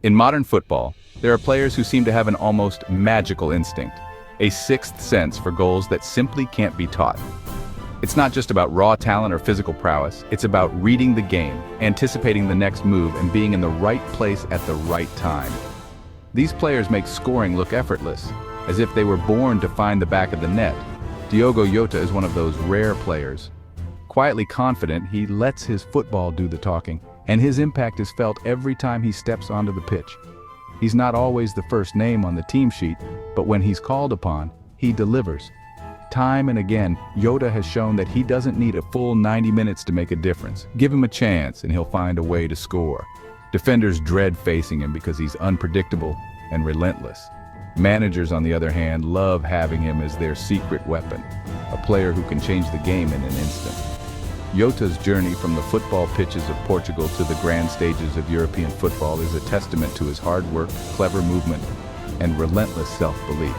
In modern football, there are players who seem to have an almost magical instinct, a sixth sense for goals that simply can't be taught. It's not just about raw talent or physical prowess, it's about reading the game, anticipating the next move, and being in the right place at the right time. These players make scoring look effortless, as if they were born to find the back of the net. Diogo Jota is one of those rare players. Quietly confident, he lets his football do the talking, and his impact is felt every time he steps onto the pitch. He's not always the first name on the team sheet, but when he's called upon, he delivers. Time and again, Jota has shown that he doesn't need a full 90 minutes to make a difference. Give him a chance and he'll find a way to score. Defenders dread facing him because he's unpredictable and relentless. Managers, on the other hand, love having him as their secret weapon, a player who can change the game in an instant. Jota's journey from the football pitches of Portugal to the grand stages of European football is a testament to his hard work, clever movement, and relentless self-belief.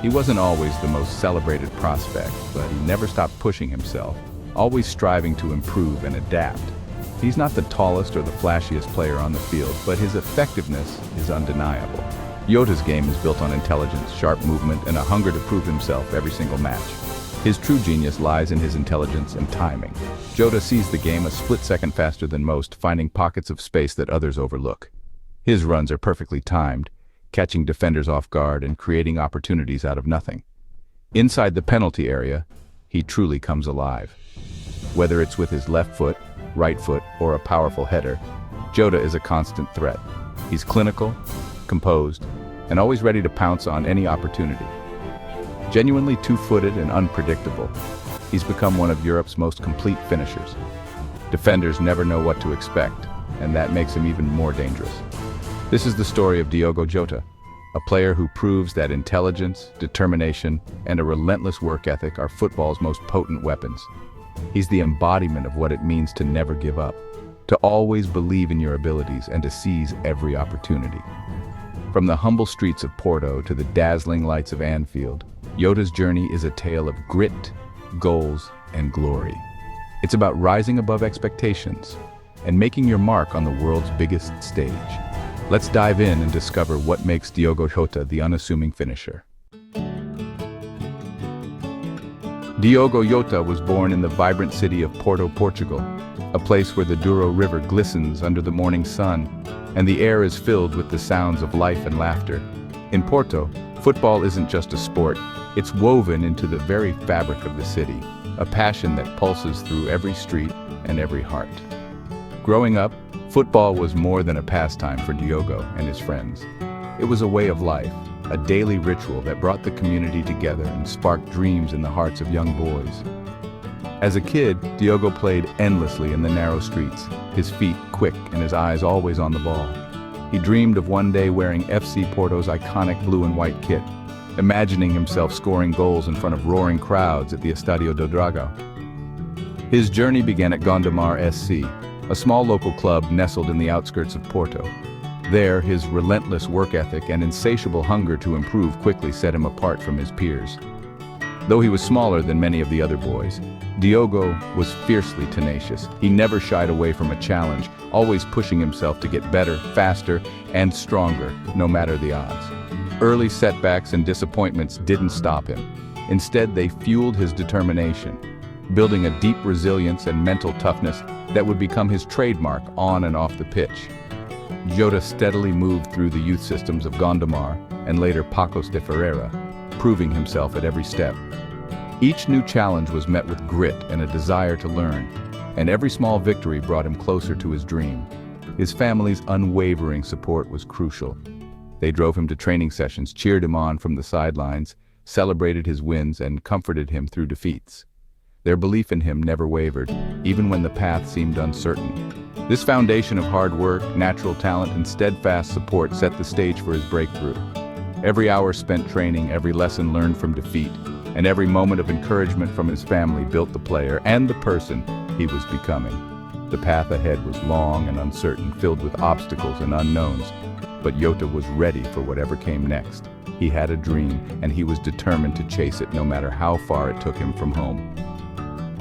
He wasn't always the most celebrated prospect, but he never stopped pushing himself, always striving to improve and adapt. He's not the tallest or the flashiest player on the field, but his effectiveness is undeniable. Jota's game is built on intelligence, sharp movement, and a hunger to prove himself every single match. His true genius lies in his intelligence and timing. Jota sees the game a split second faster than most, finding pockets of space that others overlook. His runs are perfectly timed, catching defenders off guard and creating opportunities out of nothing. Inside the penalty area, he truly comes alive. Whether it's with his left foot, right foot, or a powerful header, Jota is a constant threat. He's clinical, composed, and always ready to pounce on any opportunity. Genuinely two-footed and unpredictable, he's become one of Europe's most complete finishers. Defenders never know what to expect, and that makes him even more dangerous. This is the story of Diogo Jota, a player who proves that intelligence, determination, and a relentless work ethic are football's most potent weapons. He's the embodiment of what it means to never give up, to always believe in your abilities and to seize every opportunity. From the humble streets of Porto to the dazzling lights of Anfield, Jota's journey is a tale of grit, goals, and glory. It's about rising above expectations and making your mark on the world's biggest stage. Let's dive in and discover what makes Diogo Jota the unassuming finisher. Diogo Jota was born in the vibrant city of Porto, Portugal, a place where the Douro River glistens under the morning sun, and the air is filled with the sounds of life and laughter. In Porto, football isn't just a sport, it's woven into the very fabric of the city, a passion that pulses through every street and every heart. Growing up, football was more than a pastime for Diogo and his friends. It was a way of life, a daily ritual that brought the community together and sparked dreams in the hearts of young boys. As a kid, Diogo played endlessly in the narrow streets, his feet quick and his eyes always on the ball. He dreamed of one day wearing FC Porto's iconic blue and white kit, imagining himself scoring goals in front of roaring crowds at the Estadio do Dragão. His journey began at Gondomar SC, a small local club nestled in the outskirts of Porto. There, his relentless work ethic and insatiable hunger to improve quickly set him apart from his peers. Though he was smaller than many of the other boys, Diogo was fiercely tenacious. He never shied away from a challenge, always pushing himself to get better, faster, and stronger, no matter the odds. Early setbacks and disappointments didn't stop him. Instead, they fueled his determination, building a deep resilience and mental toughness that would become his trademark on and off the pitch. Jota steadily moved through the youth systems of Gondomar and later Paços de Ferreira, proving himself at every step. Each new challenge was met with grit and a desire to learn, and every small victory brought him closer to his dream. His family's unwavering support was crucial. They drove him to training sessions, cheered him on from the sidelines, celebrated his wins, and comforted him through defeats. Their belief in him never wavered, even when the path seemed uncertain. This foundation of hard work, natural talent, and steadfast support set the stage for his breakthrough. Every hour spent training, every lesson learned from defeat, and every moment of encouragement from his family built the player and the person he was becoming. The path ahead was long and uncertain, filled with obstacles and unknowns, but Jota was ready for whatever came next. He had a dream, and he was determined to chase it no matter how far it took him from home.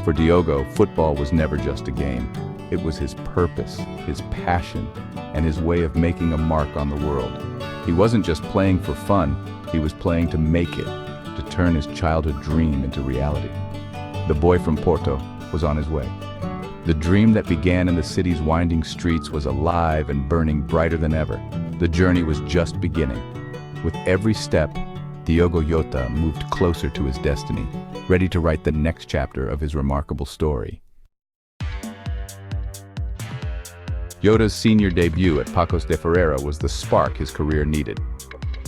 For Diogo, football was never just a game. It was his purpose, his passion, and his way of making a mark on the world. He wasn't just playing for fun, he was playing to make it, to turn his childhood dream into reality. The boy from Porto was on his way. The dream that began in the city's winding streets was alive and burning brighter than ever. The journey was just beginning. With every step, Diogo Jota moved closer to his destiny, ready to write the next chapter of his remarkable story. Jota's senior debut at Portuguese de Ferreira was the spark his career needed.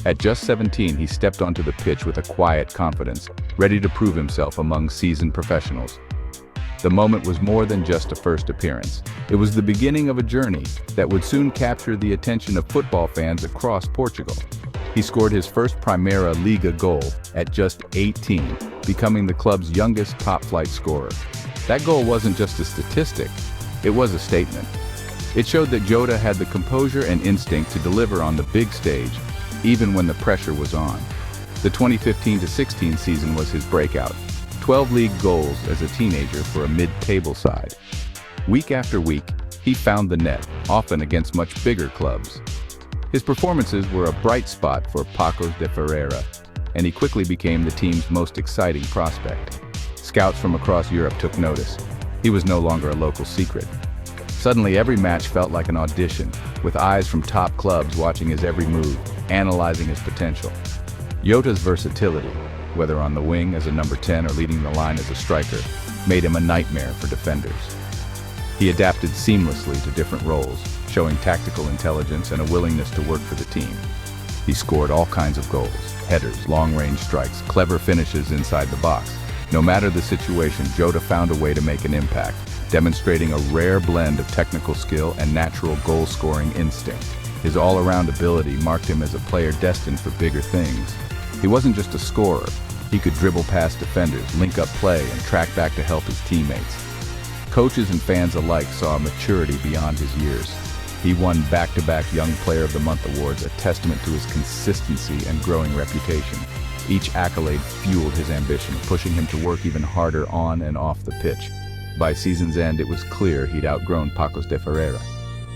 At just 17, he stepped onto the pitch with a quiet confidence, ready to prove himself among seasoned professionals. The moment was more than just a first appearance. It was the beginning of a journey that would soon capture the attention of football fans across Portugal. He scored his first Primeira Liga goal at just 18, becoming the club's youngest top-flight scorer. That goal wasn't just a statistic, it was a statement. It showed that Jota had the composure and instinct to deliver on the big stage, even when the pressure was on. The 2015-16 season was his breakout. 12 league goals as a teenager for a mid-table side. Week after week, he found the net, often against much bigger clubs. His performances were a bright spot for Portuguese de Ferreira, and he quickly became the team's most exciting prospect. Scouts from across Europe took notice. He was no longer a local secret. Suddenly, every match felt like an audition, with eyes from top clubs watching his every move, analyzing his potential. Jota's versatility, whether on the wing as a number 10 or leading the line as a striker, made him a nightmare for defenders. He adapted seamlessly to different roles, showing tactical intelligence and a willingness to work for the team. He scored all kinds of goals, headers, long-range strikes, clever finishes inside the box. No matter the situation, Jota found a way to make an impact, demonstrating a rare blend of technical skill and natural goal-scoring instinct. His all-around ability marked him as a player destined for bigger things. He wasn't just a scorer. He could dribble past defenders, link up play, and track back to help his teammates. Coaches and fans alike saw a maturity beyond his years. He won back-to-back Young Player of the Month awards, a testament to his consistency and growing reputation. Each accolade fueled his ambition, pushing him to work even harder on and off the pitch. By season's end, it was clear he'd outgrown Portuguese de Ferreira.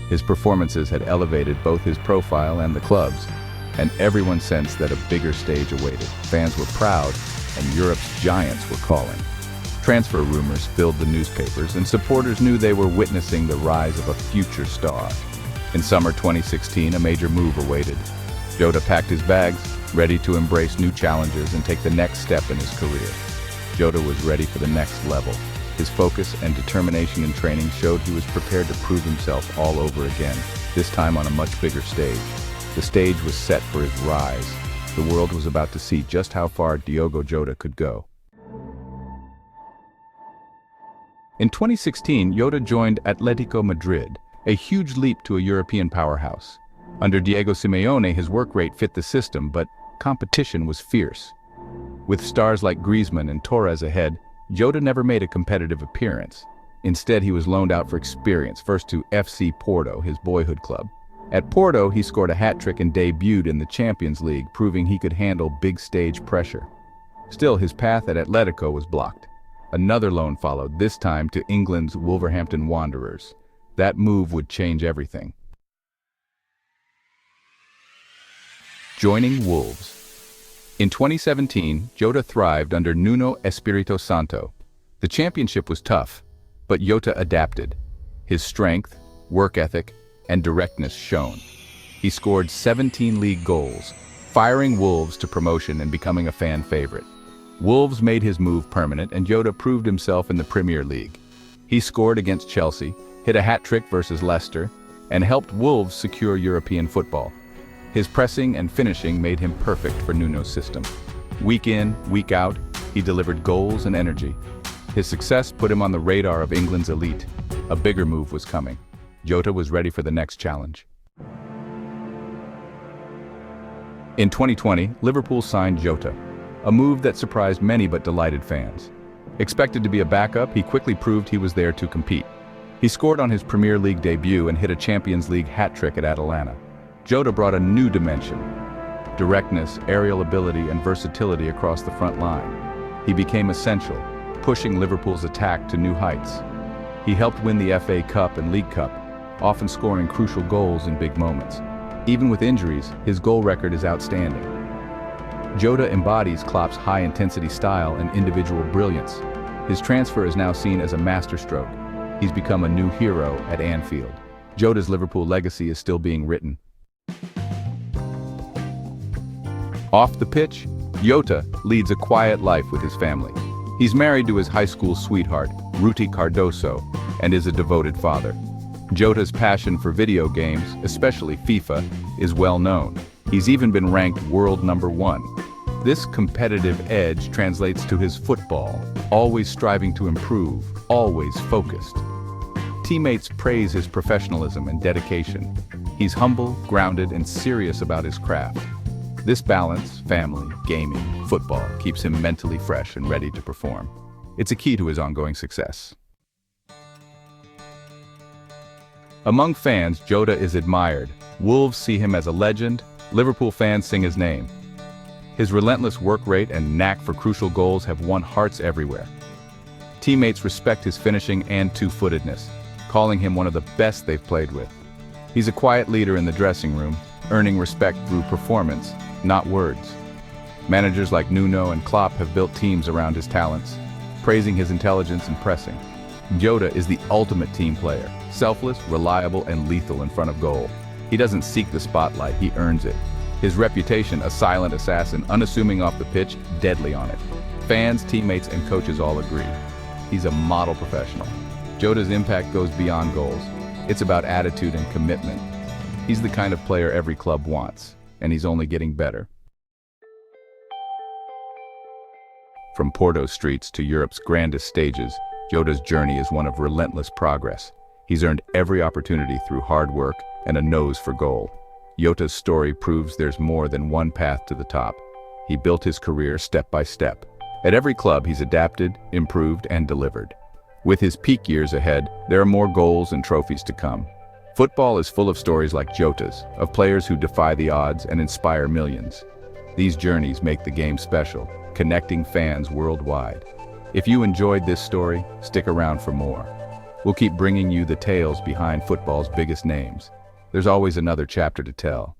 His performances had elevated both his profile and the club's, and everyone sensed that a bigger stage awaited. Fans were proud, and Europe's giants were calling. Transfer rumors filled the newspapers, and supporters knew they were witnessing the rise of a future star. In summer 2016, a major move awaited. Jota packed his bags, ready to embrace new challenges and take the next step in his career. Jota was ready for the next level. His focus and determination in training showed he was prepared to prove himself all over again, this time on a much bigger stage. The stage was set for his rise. The world was about to see just how far Diogo Jota could go. In 2016, Jota joined Atletico Madrid, a huge leap to a European powerhouse. Under Diego Simeone, his work rate fit the system, but competition was fierce. With stars like Griezmann and Torres ahead, Jota never made a competitive appearance. Instead, he was loaned out for experience, first to FC Porto, his boyhood club. At Porto, he scored a hat-trick and debuted in the Champions League, proving he could handle big-stage pressure. Still, his path at Atletico was blocked. Another loan followed, this time to England's Wolverhampton Wanderers. That move would change everything. Joining Wolves. In 2017, Jota thrived under Nuno Espirito Santo. The championship was tough, but Jota adapted. His strength, work ethic, and directness shone. He scored 17 league goals, firing Wolves to promotion and becoming a fan favorite. Wolves made his move permanent, and Jota proved himself in the Premier League. He scored against Chelsea, hit a hat-trick versus Leicester, and helped Wolves secure European football. His pressing and finishing made him perfect for Nuno's system. Week in, week out, he delivered goals and energy. His success put him on the radar of England's elite. A bigger move was coming. Jota was ready for the next challenge. In 2020, Liverpool signed Jota, a move that surprised many but delighted fans. Expected to be a backup, he quickly proved he was there to compete. He scored on his Premier League debut and hit a Champions League hat-trick at Atalanta. Jota brought a new dimension: directness, aerial ability, and versatility across the front line. He became essential, pushing Liverpool's attack to new heights. He helped win the FA Cup and League Cup, often scoring crucial goals in big moments. Even with injuries, his goal record is outstanding. Jota embodies Klopp's high-intensity style and individual brilliance. His transfer is now seen as a masterstroke. He's become a new hero at Anfield. Jota's Liverpool legacy is still being written. Off the pitch, Jota leads a quiet life with his family. He's married to his high school sweetheart, Ruti Cardoso, and is a devoted father. Jota's passion for video games, especially FIFA, is well known. He's even been ranked world #1. This competitive edge translates to his football, always striving to improve, always focused. Teammates praise his professionalism and dedication. He's humble, grounded, and serious about his craft. This balance, family, gaming, football, keeps him mentally fresh and ready to perform. It's a key to his ongoing success. Among fans, Jota is admired. Wolves see him as a legend. Liverpool fans sing his name. His relentless work rate and knack for crucial goals have won hearts everywhere. Teammates respect his finishing and two-footedness, calling him one of the best they've played with. He's a quiet leader in the dressing room, earning respect through performance, not words. Managers like Nuno and Klopp have built teams around his talents, praising his intelligence and pressing. Jota is the ultimate team player, selfless, reliable, and lethal in front of goal. He doesn't seek the spotlight, he earns it. His reputation, a silent assassin, unassuming off the pitch, deadly on it. Fans, teammates, and coaches all agree. He's a model professional. Jota's impact goes beyond goals. It's about attitude and commitment. He's the kind of player every club wants, and he's only getting better. From Porto's streets to Europe's grandest stages, Jota's journey is one of relentless progress. He's earned every opportunity through hard work and a nose for goal. Jota's story proves there's more than one path to the top. He built his career step by step. At every club, he's adapted, improved, and delivered. With his peak years ahead, there are more goals and trophies to come. Football is full of stories like Jota's, of players who defy the odds and inspire millions. These journeys make the game special, connecting fans worldwide. If you enjoyed this story, stick around for more. We'll keep bringing you the tales behind football's biggest names. There's always another chapter to tell.